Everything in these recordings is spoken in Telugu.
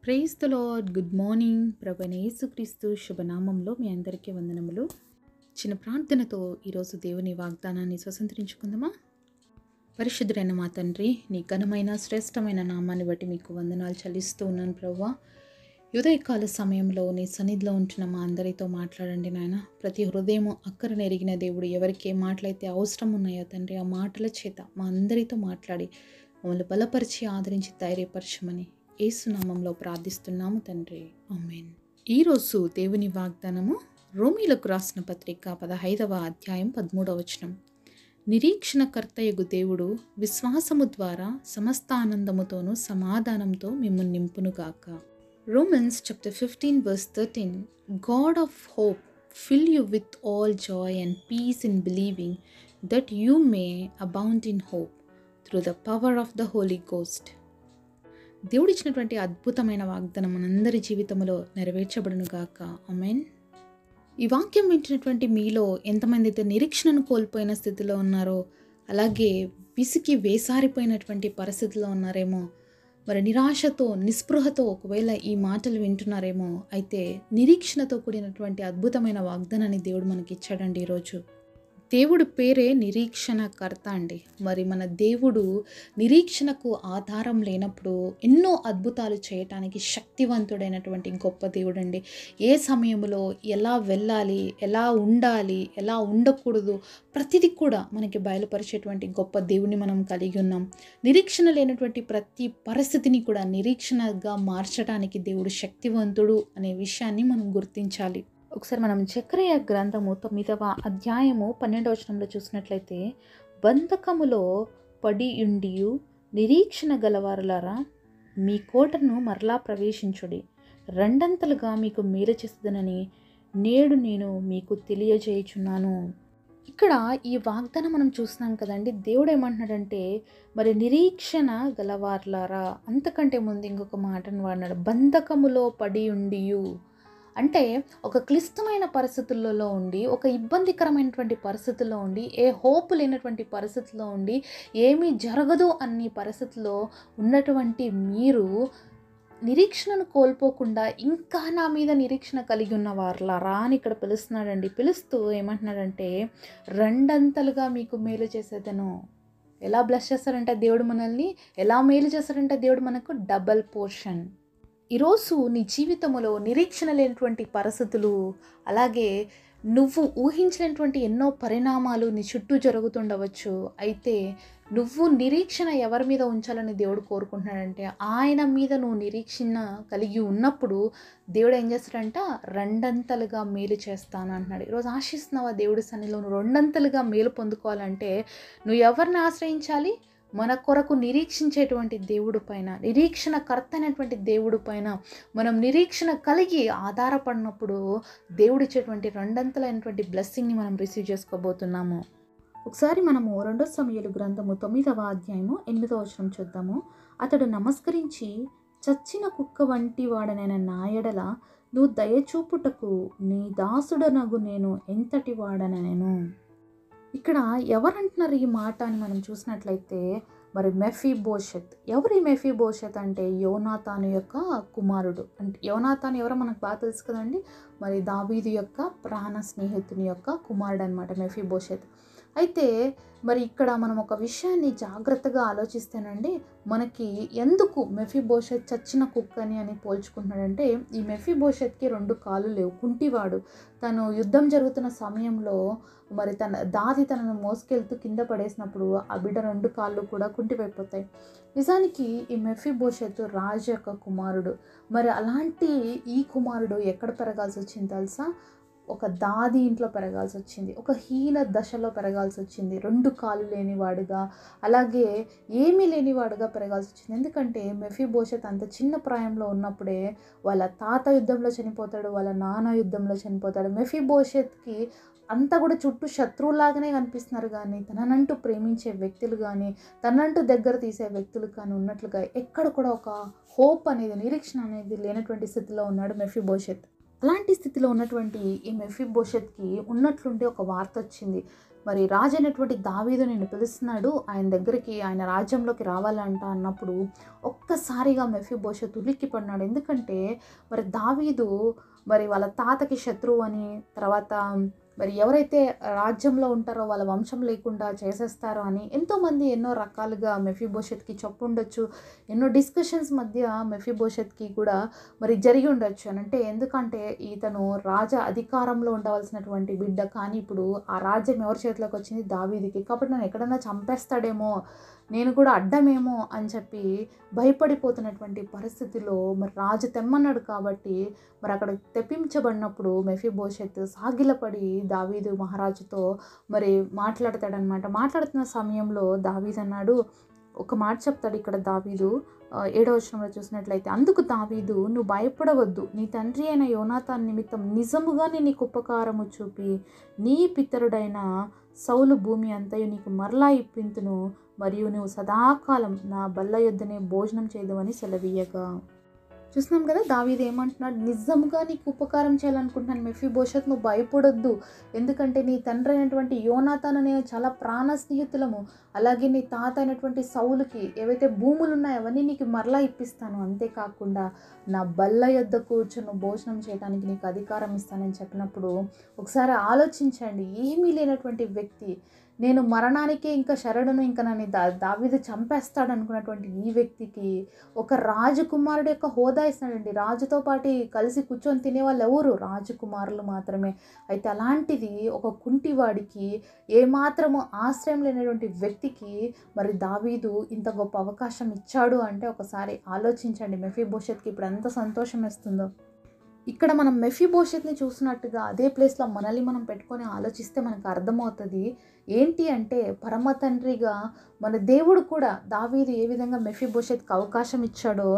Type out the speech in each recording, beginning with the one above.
Praise the Lord. Good morning. ప్రభువైన యేసుక్రీస్తు శుభనామంలో మీ అందరికీ వందనములు. చిన్న ప్రార్థనతో ఈరోజు దేవుని వాగ్దానాన్ని స్వతంత్రించుకుందామా? పరిశుద్ధుడైన మా తండ్రి, నీ ఘనమైన శ్రేష్టమైన నామాన్ని బట్టి మీకు వందనాలు చెల్లిస్తూ ఉన్నాను ప్రభువా. ఉదయకాల సమయంలో నీ సన్నిధిలో ఉంటున్న మా అందరితో మాట్లాడండి నాయన. ప్రతి హృదయం అక్కరను ఎరిగిన దేవుడు, ఎవరికి ఏ మాటలైతే అవసరం ఉన్నాయో తండ్రి, ఆ మాటల చేత మా అందరితో మాట్లాడి మమ్మల్ని బలపరిచి ఆదరించి ధైర్యపరచమని యేసునామంలో ప్రార్థిస్తున్నాము తండ్రి, ఆమేన్. ఈరోజు దేవుని వాగ్దానము రోమీలకు రాసిన పత్రిక 15వ అధ్యాయం 13వ వచనం. నిరీక్షణకర్తయగు దేవుడు విశ్వాసము ద్వారా సమస్త ఆనందముతోనూ సమాధానంతో మిమ్మును నింపునుగాక. Romans chapter 15 verse 13. God of hope fill you with all joy and peace in believing, that you may abound in hope through the power of the Holy Ghost. దేవుడిచ్చినటువంటి అద్భుతమైన వాగ్దానం మనందరి జీవితంలో నెరవేర్చబడునుగాక. ఆమేన్. ఈ వాక్యం వింటున్నటువంటి మీలో ఎంతమంది అయితే నిరీక్షణను కోల్పోయిన స్థితిలో ఉన్నారో, అలాగే విసికి వేసారిపోయినటువంటి పరిస్థితిలో ఉన్నారేమో, మరి నిరాశతో నిస్పృహతో ఒకవేళ ఈ మాటలు వింటున్నారేమో, అయితే నిరీక్షణతో కూడినటువంటి అద్భుతమైన వాగ్దానాన్ని దేవుడు మనకి ఇచ్చాడండి ఈరోజు. దేవుడి పేరే నిరీక్షణకర్త అండి. మరి మన దేవుడు నిరీక్షణకు ఆధారం లేనప్పుడు ఎన్నో అద్భుతాలు చేయటానికి శక్తివంతుడైనటువంటి గొప్ప దేవుడు అండి. ఏ సమయంలో ఎలా వెళ్ళాలి, ఎలా ఉండాలి, ఎలా ఉండకూడదు, ప్రతిదీ కూడా మనకి బయలుపరిచేటువంటి గొప్ప దేవుని మనం కలిగి ఉన్నాం. నిరీక్షణ లేనటువంటి ప్రతి పరిస్థితిని కూడా నిరీక్షణగా మార్చడానికి దేవుడు శక్తివంతుడు అనే విషయాన్ని మనం గుర్తించాలి. ఒకసారి మనం జకర్యా గ్రంథము 9వ అధ్యాయము 12వ వచనంలో చూసినట్లయితే, బంధకములో పడి ఉండియు నిరీక్షణ గలవారులారా, మీ కోటను మరలా ప్రవేశించుడి, రెండంతలుగా మీకు మేలు చేస్తుందని నేడు నేను మీకు తెలియజేయుచున్నాను. ఇక్కడ ఈ వాగ్దానం మనం చూస్తున్నాం కదండి. దేవుడు ఏమంటున్నాడంటే, మరి నిరీక్షణ గలవారులారా, అంతకంటే ముందు ఇంకొక మాటను వాడినాడు, బంధకములో పడి ఉండియు. అంటే ఒక క్లిష్టమైన పరిస్థితులలో ఉండి, ఒక ఇబ్బందికరమైనటువంటి పరిస్థితుల్లో ఉండి, ఏ హోప్ లేనటువంటి పరిస్థితుల్లో ఉండి, ఏమీ జరగదు అన్ని పరిస్థితుల్లో ఉన్నటువంటి మీరు నిరీక్షణను కోల్పోకుండా ఇంకా నా మీద నిరీక్షణ కలిగి ఉన్న వారులారా అని ఇక్కడ పిలుస్తున్నాడండి. పిలుస్తూ ఏమంటున్నాడంటే, రెండంతలుగా మీకు మేలు చేసేదను. ఎలా బ్లెస్ చేస్తారంటే దేవుడు మనల్ని, ఎలా మేలు చేస్తారంటే దేవుడు మనకు డబల్ పోర్షన్. ఈరోజు నీ జీవితంలో నిరీక్షణ లేనటువంటి పరిస్థితులు, అలాగే నువ్వు ఊహించినటువంటి ఎన్నో పరిణామాలు నీ చుట్టూ జరుగుతుండవచ్చు. అయితే నువ్వు నిరీక్షణ ఎవరి మీద ఉంచాలని దేవుడు కోరుకుంటున్నాడంటే, ఆయన మీద నువ్వు నిరీక్షణ కలిగి ఉన్నప్పుడు దేవుడు ఏం చేస్తాడంట, రెండంతలుగా మేలు చేస్తాను అంటున్నాడు. ఈరోజు ఆశిస్తున్నావా దేవుడి సన్నిధిలో నువ్వు రెండంతలుగా మేలు పొందుకోవాలంటే నువ్వు ఎవరిని ఆశ్రయించాలి? మన కొరకు నిరీక్షించేటువంటి దేవుడు పైన, నిరీక్షణకర్త అయినటువంటి దేవుడు పైన మనం నిరీక్షణ కలిగి ఆధారపడినప్పుడు దేవుడు ఇచ్చేటువంటి రెండంతలైనటువంటి బ్లెస్సింగ్ని మనం రిసీవ్ చేసుకోబోతున్నాము. ఒకసారి మనము 2 సమూయేలు గ్రంథము 9వ అధ్యాయము 8వ వచనం చూద్దాము. అతడు నమస్కరించి, చచ్చిన కుక్క వంటి వాడనైన నా ఎడల నువ్వు దయచూపుటకు నీ దాసుడనగు నేను ఎంతటి వాడనెను. ఇక్కడ ఎవరంటున్నారు ఈ మాట అని మనం చూసినట్లయితే, మరి మెఫీబోషెత్. ఎవరు ఈ మెఫీబోషెత్ అంటే యోనాతాను యొక్క కుమారుడు. అంటే యోనాతాను ఎవరో మనకు బాగా తెలుసు కదండి. మరి దావీదు యొక్క ప్రాణ స్నేహితుని యొక్క కుమారుడు అనమాట మెఫీబోషెత్. అయితే మరి ఇక్కడ మనం ఒక విషయాన్ని జాగ్రత్తగా ఆలోచిస్తేనండి, మనకి ఎందుకు మెఫీబోషెత్ చచ్చిన కుక్కని అని పోల్చుకుంటున్నాడంటే, ఈ మెఫీబోషెత్కి 2 కాళ్ళు లేవు, కుంటివాడు. తను యుద్ధం జరుగుతున్న సమయంలో మరి తనను మోసుకెళ్తూ కింద పడేసినప్పుడు ఆ బిడ్డ 2 కాళ్ళు కూడా కుంటివైపోతాయి. నిజానికి ఈ మెఫీబోషెత్ రాజు యొక్క కుమారుడు. మరి అలాంటి ఈ కుమారుడు ఎక్కడ పెరగాల్సి వచ్చింది తెలుసా? ఒక దాది ఇంట్లో పెరగాల్సి వచ్చింది. ఒక హీన దశలో పెరగాల్సి వచ్చింది. 2 కాళ్ళు లేనివాడుగా, అలాగే ఏమీ లేనివాడుగా పెరగాల్సి వచ్చింది. ఎందుకంటే మెఫీబోషెత్ అంత చిన్న ప్రాయంలో ఉన్నప్పుడే వాళ్ళ తాత యుద్ధంలో చనిపోతాడు, వాళ్ళ నాన్న యుద్ధంలో చనిపోతాడు. మెఫీబోషెత్కి అంతా కూడా చుట్టూ శత్రువులాగానే కనిపిస్తున్నారు, కానీ తననంటూ ప్రేమించే వ్యక్తులు కానీ, తనంటూ దగ్గర తీసే వ్యక్తులు కానీ ఉన్నట్లుగా ఎక్కడ కూడా ఒక హోప్ అనేది, నిరీక్షణ అనేది లేనటువంటి స్థితిలో ఉన్నాడు మెఫీబోషెత్. అలాంటి స్థితిలో ఉన్నటువంటి ఈ మెఫీబోషెత్కి ఉన్నట్లుండి ఒక వార్త వచ్చింది. మరి రాజు అయినటువంటి దావీదు నిన్ను పిలుస్తున్నాడు, ఆయన దగ్గరికి, ఆయన రాజ్యంలోకి రావాలంట అన్నప్పుడు ఒక్కసారిగా మెఫీబోషెత్ ఉలిక్కి పడినాడు. ఎందుకంటే మరి దావీదు మరి వాళ్ళ తాతకి శత్రువు అని, తర్వాత మరి ఎవరైతే రాజ్యంలో ఉంటారో వాళ్ళ వంశం లేకుండా చేసేస్తారో అని ఎంతోమంది ఎన్నో రకాలుగా మెఫీబోషెత్కి చెప్పుండొచ్చు. ఎన్నో డిస్కషన్స్ మధ్య మెఫీబోషెత్కి కూడా మరి జరిగి ఉండొచ్చు అని. అంటే ఎందుకంటే ఇతను రాజ అధికారంలో ఉండవలసినటువంటి బిడ్డ, కానీ ఇప్పుడు ఆ రాజ్యం ఎవరి చేతిలోకి వచ్చింది? దావీదుకి. కాబట్టి నన్ను ఎక్కడన్నా చంపేస్తాడేమో, నేను కూడా అడ్డమేమో అని చెప్పి భయపడిపోతున్నటువంటి పరిస్థితిలో మరి రాజు తెమ్మన్నాడు. కాబట్టి మరి అక్కడ తెప్పించబడినప్పుడు మెఫీబోషెత్ సాగిలపడి దావీదు మహారాజుతో మరి మాట్లాడతాడనమాట. మాట్లాడుతున్న సమయంలో దావీదు అన్నాడు, ఒక మాట చెప్తాడు ఇక్కడ దావీదు 7వ వచనంలో చూసినట్లయితే, అందుకు దావీదు, నువ్వు భయపడవద్దు, నీ తండ్రి అయిన యోనాతాన్ నిమిత్తం నిజముగా నేను నీకు ఉపకారము చూపి నీ పితరుడైన సౌలు భూమి అంతయు నీకు మరలా ఇప్పింతును, మరియు నువ్వు సదాకాలం నా బల్ల యొద్దనే భోజనం చేయదువని సెలవీయగా. చూస్తున్నాం కదా దావీదు ఏమంటున్నాడు, నిజంగా నీకు ఉపకారం చేయాలనుకుంటున్నాను మెఫీబోషెత్, నువ్వు భయపడొద్దు, ఎందుకంటే నీ తండ్రి అయినటువంటి యోనాతాను నేను చాలా ప్రాణ స్నేహితులము, అలాగే నీ తాత అయినటువంటి సౌలుకి ఏవైతే భూములు ఉన్నాయో అవన్నీ నీకు మరలా ఇప్పిస్తాను, అంతేకాకుండా నా బల్ల యొద్ద కూర్చొని భోజనం చేయడానికి నీకు అధికారం ఇస్తానని చెప్పినప్పుడు ఒకసారి ఆలోచించండి. ఏమీ లేనటువంటి వ్యక్తి, నేను మరణానికే ఇంకా శరణును, ఇంకా నన్ను దావీదు చంపేస్తాడు అనుకున్నటువంటి ఈ వ్యక్తికి ఒక రాజకుమారుడు యొక్క హోదా ఇస్తాడండి. రాజుతో పాటు కలిసి కూర్చొని తినేవాళ్ళు ఎవరు? రాజకుమారులు మాత్రమే. అయితే అలాంటిది ఒక కుంటివాడికి, ఏమాత్రము ఆశ్రయం లేనటువంటి వ్యక్తికి మరి దావీదు ఇంత గొప్ప అవకాశం ఇచ్చాడు అంటే ఒకసారి ఆలోచించండి. మెఫీబోషెత్కి ఇప్పుడు ఎంత సంతోషం వేస్తుందో. ఇక్కడ మనం మెఫీబోషెత్ని చూసినట్టుగా అదే ప్లేస్లో మనల్ని మనం పెట్టుకొని ఆలోచిస్తే మనకు అర్థమవుతుంది ఏంటి అంటే, పరమ తండ్రిగా మన దేవుడు కూడా దావీదు ఏ విధంగా మెఫీబోషెత్కి అవకాశం ఇచ్చాడో,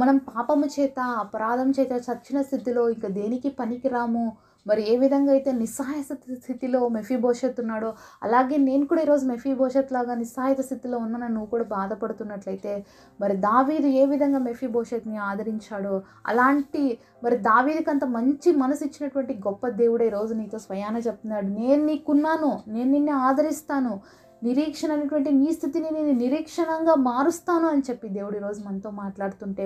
మనం పాపము చేత అపరాధం చేత చచ్చిన స్థితిలో ఇంకా దేనికి పనికిరాము, మరి ఏ విధంగా అయితే నిస్సహాయ స్థితిలో మెఫీబోషెత్ ఉన్నాడో, అలాగే నేను కూడా ఈరోజు మెఫీబోషెత్ లాగా నిస్సహాయ స్థితిలో ఉన్నానని నువ్వు కూడా బాధపడుతున్నట్లయితే, మరి దావీదు ఏ విధంగా మెఫీబోషెత్ని ఆదరించాడో, అలాంటి మరి దావీదుకి అంత మంచి మనసు ఇచ్చినటువంటి గొప్ప దేవుడే ఈరోజు నీతో స్వయాన చెప్తున్నాడు, నేను నీకున్నాను, నేను నిన్ను ఆదరిస్తాను, నిరీక్షణ అనేటువంటి నీ స్థితిని నేను నిరీక్షణంగా మారుస్తాను అని చెప్పి దేవుడు ఈరోజు మనతో మాట్లాడుతుంటే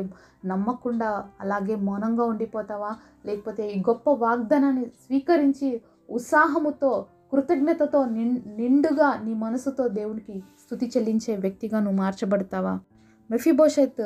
నమ్మకుండా అలాగే మౌనంగా ఉండిపోతావా? లేకపోతే ఈ గొప్ప వాగ్దానాన్ని స్వీకరించి ఉత్సాహముతో, కృతజ్ఞతతో నిండుగా నీ మనసుతో దేవునికి స్తుతి చెల్లించే వ్యక్తిగా నువ్వు మార్చబడతావా? మెఫీబోషెత్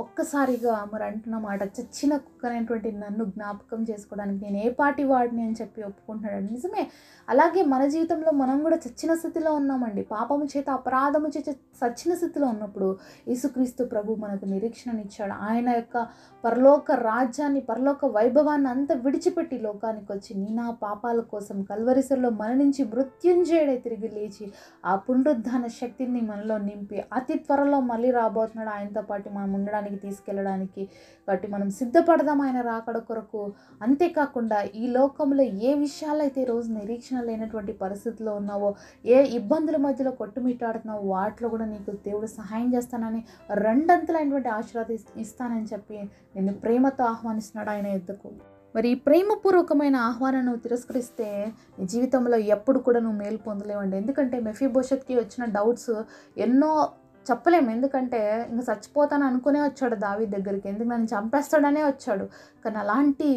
ఒక్కసారిగా మరి అంటున్న మాట, చచ్చిన కుక్కనైనటువంటి నన్ను జ్ఞాపకం చేసుకోవడానికి నేను ఏ పాటి వాడిని అని చెప్పి ఒప్పుకుంటున్నాడు. నిజమే, అలాగే మన జీవితంలో మనం కూడా చచ్చిన స్థితిలో ఉన్నామండి. పాపము చేత అపరాధము చేత చచ్చిన స్థితిలో ఉన్నప్పుడు యేసుక్రీస్తు ప్రభు మనకు నిరీక్షణనిచ్చాడు. ఆయన యొక్క పరలోక రాజ్యాన్ని, పరలోక వైభవాన్ని అంతా విడిచిపెట్టి లోకానికి వచ్చి నా పాపాల కోసం కల్వరిసెలో మరణించి మృత్యుంజయుడై తిరిగి లేచి ఆ పునరుద్ధాన శక్తిని మనలో నింపి అతి త్వరలో మళ్ళీ రాబోతున్నాడు ఆయనతో పాటు మనం ఉండడానికి, తీసుకెళ్ళడానికి. కాబట్టి మనం సిద్ధపడదాం ఆయన రాకడ కొరకు. అంతేకాకుండా ఈ లోకంలో ఏ విషయాలైతే ఈరోజు నిరీక్షణ లేనటువంటి పరిస్థితిలో ఉన్నావో, ఏ ఇబ్బందుల మధ్యలో కొట్టుమిట్టాడుతున్నావో వాటిలో కూడా నీకు దేవుడు సహాయం చేస్తానని, రెండంతలైనటువంటి ఆశీర్వాదం ఇస్తానని చెప్పి నిన్ను ప్రేమతో ఆహ్వానిస్తున్నాడు ఆయన యుద్ధకు. మరి ఈ ప్రేమపూర్వకమైన ఆహ్వానం నువ్వు తిరస్కరిస్తే నీ జీవితంలో ఎప్పుడు కూడా నువ్వు మేలు పొందలేవండి. ఎందుకంటే మెఫీబోషెత్కి వచ్చిన డౌట్స్ ఎన్నో చెప్పలేము. ఎందుకంటే ఇంక చచ్చిపోతాను అనుకునే వచ్చాడు దావీదు దగ్గరికి, ఎందుకు నన్ను చంపేస్తాడనే వచ్చాడు. కానీ అలాంటి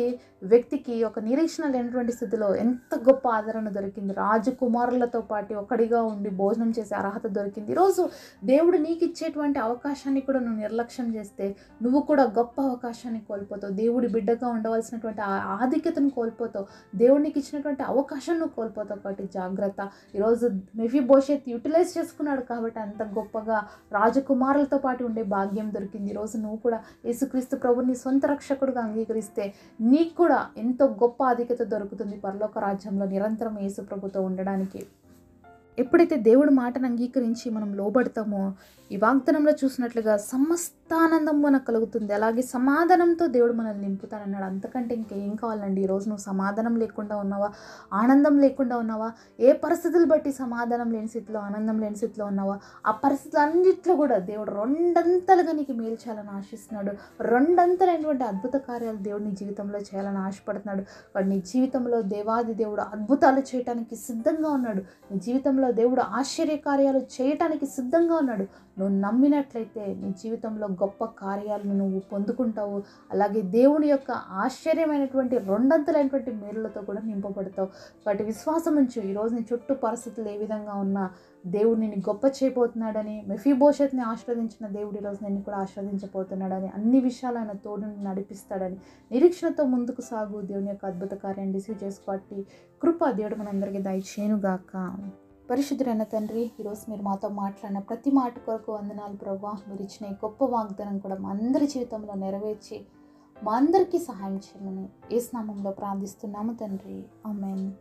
వ్యక్తికి ఒక నిరీక్షణ లేనటువంటి స్థితిలో ఎంత గొప్ప ఆదరణ దొరికింది. రాజకుమారులతో పాటు ఒకడిగా ఉండి భోజనం చేసే అర్హత దొరికింది. ఈరోజు దేవుడు నీకు ఇచ్చేటువంటి అవకాశాన్ని కూడా నువ్వు నిర్లక్ష్యం చేస్తే నువ్వు కూడా గొప్ప అవకాశాన్ని కోల్పోతావు. దేవుడి బిడ్డగా ఉండవలసినటువంటి ఆధిక్యతను కోల్పోతావు. దేవుడు నీకు ఇచ్చినటువంటి అవకాశాన్ని నువ్వు కోల్పోతావు. కాబట్టి జాగ్రత్త. ఈరోజు మెఫీబోషెత్ యూటిలైజ్ చేసుకున్నాడు కాబట్టి అంత గొప్పగా రాజకుమారులతో పాటు ఉండే భాగ్యం దొరికింది. ఈరోజు నువ్వు కూడా యేసుక్రీస్తు ప్రభుని సొంత రక్షకుడుగా అంగీకరిస్తే నీకు కూడా ఎంతో గొప్ప ఆధిక్యత దొరుకుతుంది పరలోక రాజ్యంలో నిరంతరం యేసు ప్రభుతో ఉండడానికి. ఎప్పుడైతే దేవుడి మాటను అంగీకరించి మనం లోబడతామో ఈ వాగ్దానంలో చూసినట్లుగా సమస్త ఆనందం మనకు కలుగుతుంది. అలాగే సమాధానంతో దేవుడు మనల్ని నింపుతానన్నాడు. అంతకంటే ఇంకేం కావాలండి? ఈరోజు నువ్వు సమాధానం లేకుండా ఉన్నావా? ఆనందం లేకుండా ఉన్నావా? ఏ పరిస్థితులు బట్టి సమాధానం లేని స్థితిలో, ఆనందం లేని స్థితిలో ఉన్నావా? ఆ పరిస్థితులన్నింటిలో కూడా దేవుడు రెండంతలుగా నీకు మేలు చేయాలని ఆశిస్తున్నాడు. రెండంతలైనటువంటి అద్భుత కార్యాలు దేవుడు నీ జీవితంలో చేయాలని ఆశపడుతున్నాడు. వాడు నీ జీవితంలో దేవాది దేవుడు అద్భుతాలు చేయటానికి సిద్ధంగా ఉన్నాడు. నీ జీవితంలో దేవుడు ఆశ్చర్యకార్యాలు చేయటానికి సిద్ధంగా ఉన్నాడు. నువ్వు నమ్మినట్లయితే నీ జీవితంలో గొప్ప కార్యాలను నువ్వు పొందుకుంటావు. అలాగే దేవుని యొక్క ఆశ్చర్యమైనటువంటి రెండంతలైనటువంటి మేలులతో కూడా నింపబడతావు. వాటి విశ్వాసం ఉంచు. ఈరోజు నీ చుట్టూ పరిస్థితులు ఏ విధంగా ఉన్నా దేవుడు నిన్ను గొప్ప చేయబోతున్నాడని, మెఫీబోషెత్ని ఆశీర్వదించిన దేవుడు ఈరోజు నిన్ను కూడా ఆశీర్వదించబోతున్నాడని, అన్ని విషయాలు ఆయన తోడు నడిపిస్తాడని నిరీక్షణతో ముందుకు సాగు. దేవుని యొక్క అద్భుత కార్యాన్ని రిసీవ్ చేసుకోబట్టి కృప దేవుడు మనందరికీ దయచేయునుగాక. పరిశుద్ధుడైన తండ్రి, ఈరోజు మీరు మాతో మాట్లాడిన ప్రతి మాట కొరకు వందనాలు ప్రభువా. మీరు ఇచ్చిన ఈ గొప్ప వాగ్దానం కూడా మా అందరి జీవితంలో నెరవేర్చి మా అందరికీ సహాయం చేయమని యేసు నామములో ప్రార్థిస్తున్నాము తండ్రి. ఆమేన్.